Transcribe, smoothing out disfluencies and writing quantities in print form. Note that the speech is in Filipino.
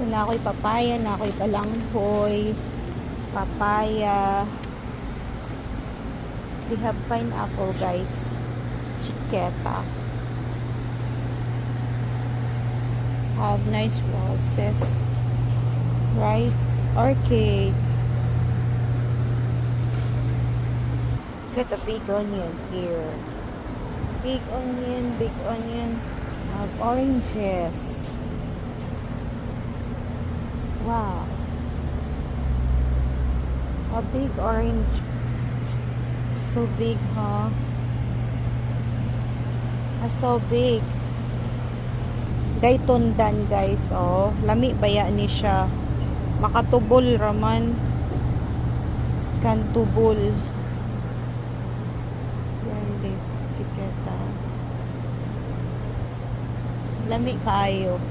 So, na ako'y papaya, na ako'y balanghoy, papaya. We have pineapple, guys. Chiqueta. Have nice roses. Rice, orchids. Got a big onion here. Big onion, big onion. Have oranges. Wow. A big orange. So big, huh? So big. Gay tundan, guys, oh. Lami baya ni siya. Makatubol raman. Kan tubol. Yan this chiqueta. Lami kayo.